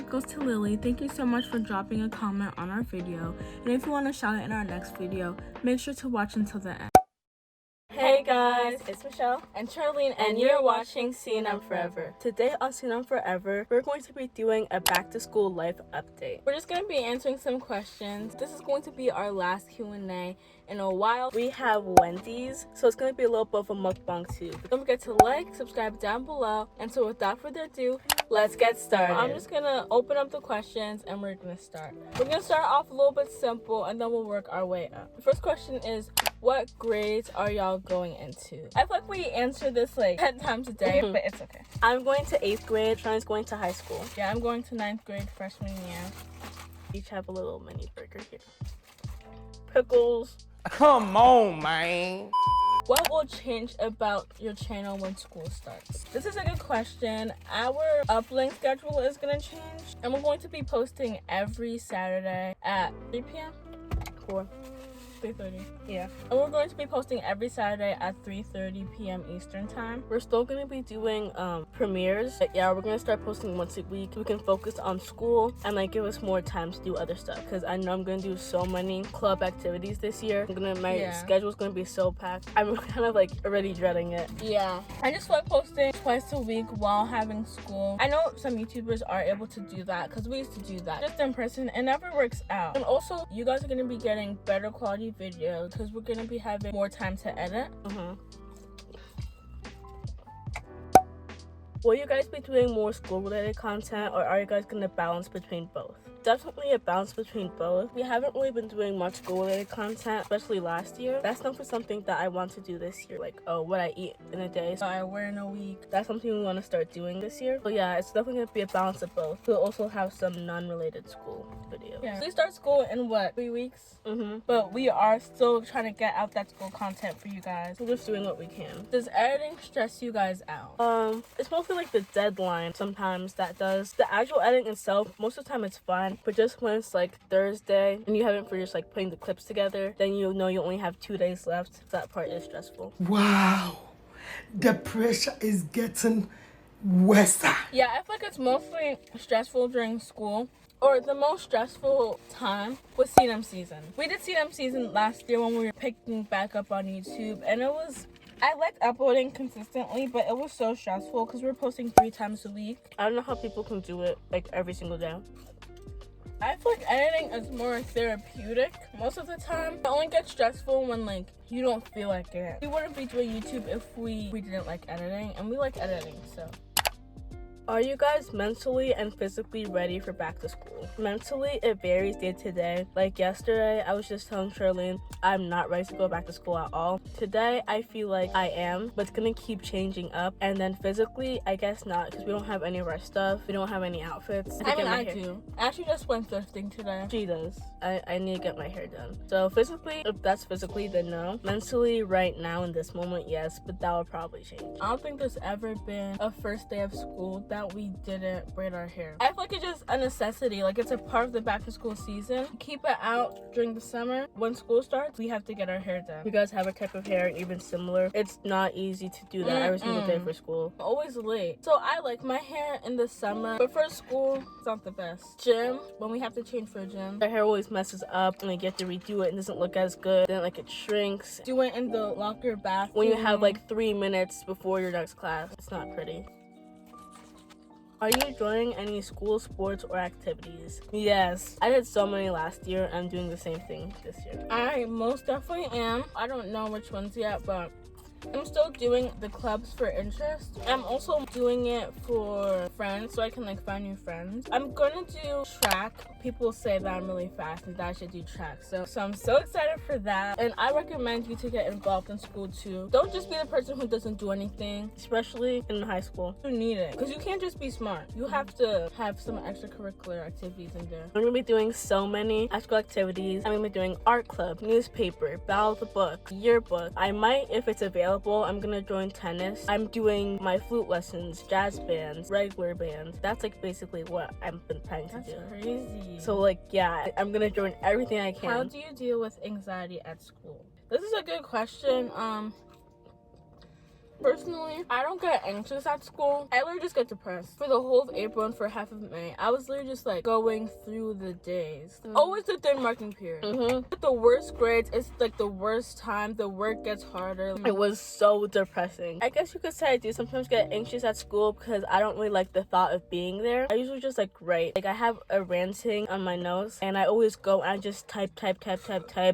out goes to Lily. Thank you so much for dropping a comment on our video. And if you want to shout it in our next video, make sure to watch until the end. Hey guys, it's Michelle And Charlene, and you're watching Seeing Them Forever. Today on Seeing Them Forever, we're going to be doing a back to school life update. We're just going to be answering some questions. This is going to be our last Q&A in a while. We have Wendy's, so it's going to be a little bit of a mukbang too. Don't forget to like, subscribe down below. And so without further ado, let's get started. I'm just going to open up the questions and we're going to start. We're going to start off a little bit simple and then we'll work our way up. The first question is, what grades are y'all going into? I feel like we answer this like 10 times a day, but it's okay. I'm going to 8th grade, Charlene's going to high school. Yeah, I'm going to 9th grade freshman year. Each have a little mini burger here. Pickles. Come on, man. What will change about your channel when school starts? This is a good question. Our uploading schedule is going to change, and we're going to be posting every Saturday at 3 p.m. 3:30. Yeah. And we're going to be posting every Saturday at 3:30 p.m. Eastern time. We're still going to be doing premieres. But yeah, we're going to start posting once a week. We can focus on school and like give us more time to do other stuff. Because I know I'm going to do so many club activities this year. My schedule's going to be so packed. I'm kind of like already dreading it. Yeah. I just like posting twice a week while having school. I know some YouTubers are able to do that because we used to do that just in person. It never works out. And also, you guys are going to be getting better quality videos because we're gonna be having more time to edit. Will you guys be doing more school related content, or are you guys gonna balance between both? Definitely a balance between both. We haven't really been doing much school related content, especially last year. That's not for something that I want to do this year, like what I eat in a day, so I wear in a week. That's something we want to start doing this year. So yeah, it's definitely gonna be a balance of both. We'll also have some non-related school videos. Yeah, we start school in what, 3 weeks? But we are still trying to get out that school content for you guys. We're just doing what we can. Does editing stress you guys out? It's mostly like the deadline sometimes that does. The actual editing itself, most of the time it's fun, but just when it's like Thursday and you haven't finished like putting the clips together, then you know you only have 2 days left. That part is stressful. Wow, the pressure is getting worse. Yeah, I feel like it's mostly stressful during school. Or the most stressful time was CM season. We did CM season last year when we were picking back up on YouTube, and I liked uploading consistently, but it was so stressful because we were posting 3 times a week. I don't know how people can do it like every single day. I feel like editing is more therapeutic most of the time. It only gets stressful when like you don't feel like it. We wouldn't be doing YouTube if we didn't like editing, and we like editing, so. Are you guys mentally and physically ready for back to school? Mentally, it varies day to day. Like yesterday, I was just telling Charlene, I'm not ready to go back to school at all. Today, I feel like I am, but it's gonna keep changing up. And then physically, I guess not, because we don't have any of our stuff. We don't have any outfits. I do. I actually just went thrifting today. She does. I need to get my hair done. So physically, if that's physically, then no. Mentally, right now in this moment, yes, but that will probably change. I don't think there's ever been a first day of school that we didn't braid our hair. I feel like it's just a necessity. Like, it's a part of the back to school season. Keep it out during the summer. When school starts, we have to get our hair done. You guys have a type of hair even similar. It's not easy to do that every single day for school. I'm always late. So I like my hair in the summer, but for school, it's not the best. Gym, when we have to change for a gym, our hair always messes up and like you have to redo it and doesn't look as good. Then like it shrinks. Do it in the locker bathroom. When you have like 3 minutes before your next class, it's not pretty. Are you joining any school sports or activities? Yes. I did so many last year. I'm doing the same thing this year. I most definitely am. I don't know which ones yet, but I'm still doing the clubs for interest. I'm also doing it for friends, so I can like find new friends. I'm gonna do track. People say that I'm really fast and that I should do track. So I'm so excited for that. And I recommend you to get involved in school too. Don't just be the person who doesn't do anything, especially in high school. You need it, because you can't just be smart. You have to have some extracurricular activities in there. I'm gonna be doing so many extra activities. I'm gonna be doing art club, newspaper, battle of the book, yearbook. I might, if it's available, I'm gonna join tennis. I'm doing my flute lessons, jazz bands, regular bands. That's like basically what I've been planning to do. That's crazy. So like, yeah, I'm gonna join everything I can. How do you deal with anxiety at school? This is a good question. Personally, I don't get anxious at school. I literally just get depressed. For the whole of April and for half of May, I was literally just like going through the days. Always the third marking period. With the worst grades, it's like the worst time. The work gets harder. It was so depressing. I guess you could say I do sometimes get anxious at school because I don't really like the thought of being there. I usually just like write. Like I have a ranting on my notes and I always go and I just type,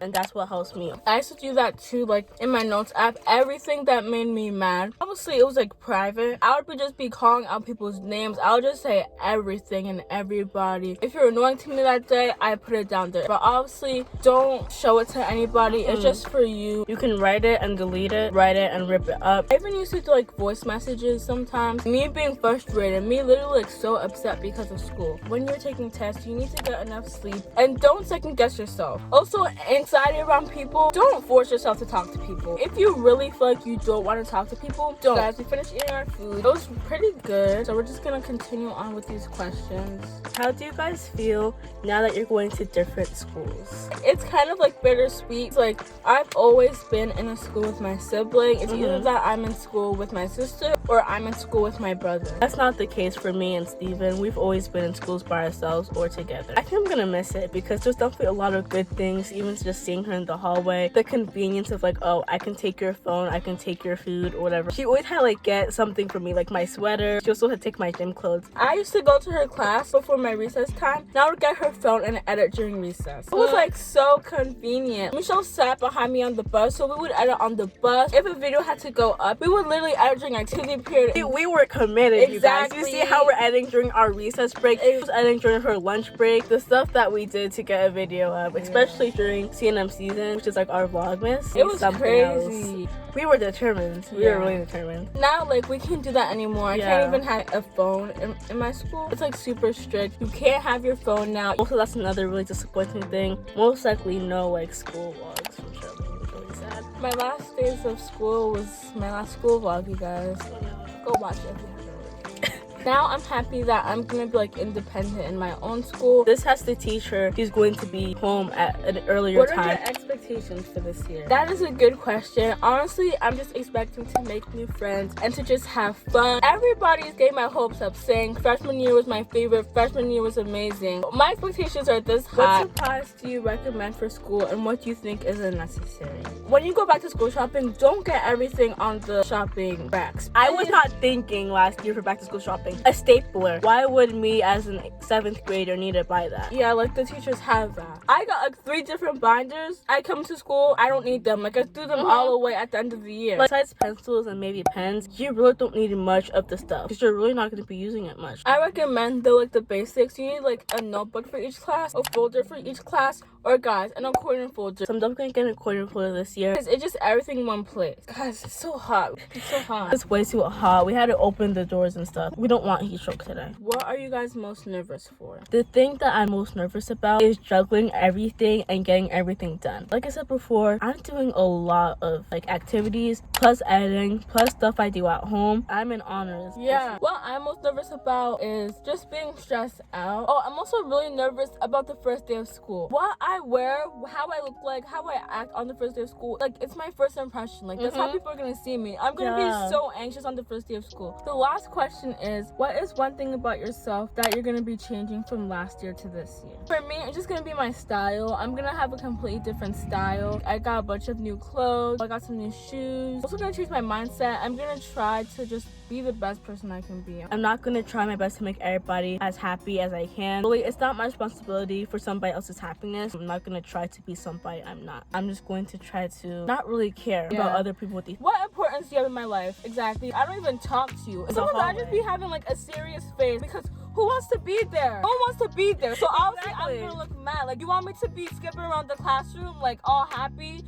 and that's what helps me. I used to do that too, like in my notes app. Everything that made me mad, obviously it was like private. I would just be calling out people's names. I would just say everything and everybody. If you're annoying to me that day, I put it down there. But obviously, don't show it to anybody. It's just for you. You can write it and delete it, write it and rip it up. I even used to do like voice messages sometimes. Me being frustrated, me literally like so upset because of school. When you're taking tests, you need to get enough sleep and don't second guess yourself. Also, anxiety around people, don't force yourself to talk to people. If you really feel like you don't want to talk to people, don't. Guys, we finished eating our food. It was pretty good, so we're just gonna continue on with these questions. How do you guys feel now that you're going to different schools? It's kind of like bittersweet. It's like I've always been in a school with my sibling. It's either that I'm in school with my sister or I'm in school with my brother. That's not the case for me and Steven. We've always been in schools by ourselves or together. I think I'm gonna miss it because there's definitely a lot of good things, even just seeing her in the hallway. The convenience of like, oh, I can take your phone, I can take your food or whatever. She always had to like get something for me, like my sweater. She also had to take my gym clothes. I used to go to her class before my recess time. Now I would get her phone and edit during recess. It was like so convenient. Michelle sat behind me on the bus, so we would edit on the bus. If a video had to go up, we would literally edit during activity period. We were committed, exactly. You guys. You see how we're editing during our recess break? It was editing during her lunch break. The stuff that we did to get a video up, especially during CNM season, which is like our Vlogmas. It was crazy. We were determined. We were really determined. Now, like, we can't do that anymore. I can't even have a phone in my school. It's like super strict. You can't have your phone now. Also, that's another really disappointing thing. Most likely no like school vlogs from Charlene. It's really sad. My last days of school was my last school vlog, you guys. Go watch it. Now I'm happy that I'm gonna be like independent in my own school. This has to teach her she's going to be home at an earlier time. What are your expectations for this year? That is a good question. Honestly, I'm just expecting to make new friends and to just have fun. Everybody's getting my hopes up saying freshman year was my favorite, freshman year was amazing. My expectations are this high. What supplies do you recommend for school and what do you think is unnecessary? When you go back to school shopping, don't get everything on the shopping racks. I was not thinking last year for back to school shopping. A stapler. Why would me as a 7th grader need to buy that? Yeah, like the teachers have that. I got like 3 different binders. I come to school, I don't need them. Like I threw them all away at the end of the year. Like, besides pencils and maybe pens, you really don't need much of the stuff because you're really not going to be using it much. I recommend though like the basics. You need like a notebook for each class, a folder for each class, or guys, an accordion folder. So I'm definitely going to get an accordion folder this year. It's just everything in one place. Guys, it's so hot. It's so hot. It's way too hot. We had to open the doors and stuff. We don't want heat stroke today. What are you guys most nervous for? The thing that I'm most nervous about is juggling everything and getting everything done. Like I said before, I'm doing a lot of like activities, plus editing, plus stuff I do at home. I'm in honors. Yeah. What I'm most nervous about is just being stressed out. Oh, I'm also really nervous about the first day of school. What I wear, how I look like, how I act on the first day of school. Like, it's my first impression. Like, that's how people are gonna see me. I'm gonna be so anxious on the first day of school. The last question is, what is one thing about yourself that you're gonna be changing from last year to this year? For me, it's just gonna be my style. I'm gonna have a completely different style. I got a bunch of new clothes. I got some new shoes. Also gonna change my mindset. I'm gonna try to just be the best person I can be. I'm not gonna try my best to make everybody as happy as I can. Really, it's not my responsibility for somebody else's happiness. I'm not gonna try to be somebody I'm not. I'm just going to try to not really care about other people with these. What importance do you have in my life? Exactly. I don't even talk to you. Sometimes I just be having like a serious face because who wants to be there? No one wants to be there. So obviously I'm gonna look mad. Like, you want me to be skipping around the classroom like all happy?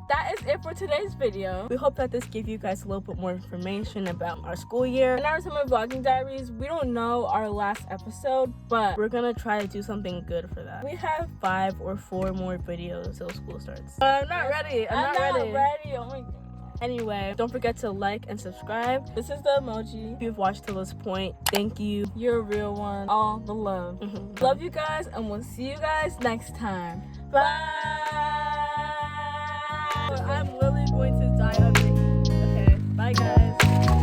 That is it for today's video. We hope that this gave you guys a little bit more information about our school year. In our summer vlogging diaries, we don't know our last episode, but we're gonna try to do something good for that. We have 5 or 4 more videos till school starts. I'm not ready. I'm not ready. Oh my God. Anyway, don't forget to like and subscribe. This is the emoji. If you've watched till this point, thank you. You're a real one. All the love. Love you guys, and we'll see you guys next time. Bye. I'm literally going to die of the heat. Okay, bye. Bye, guys.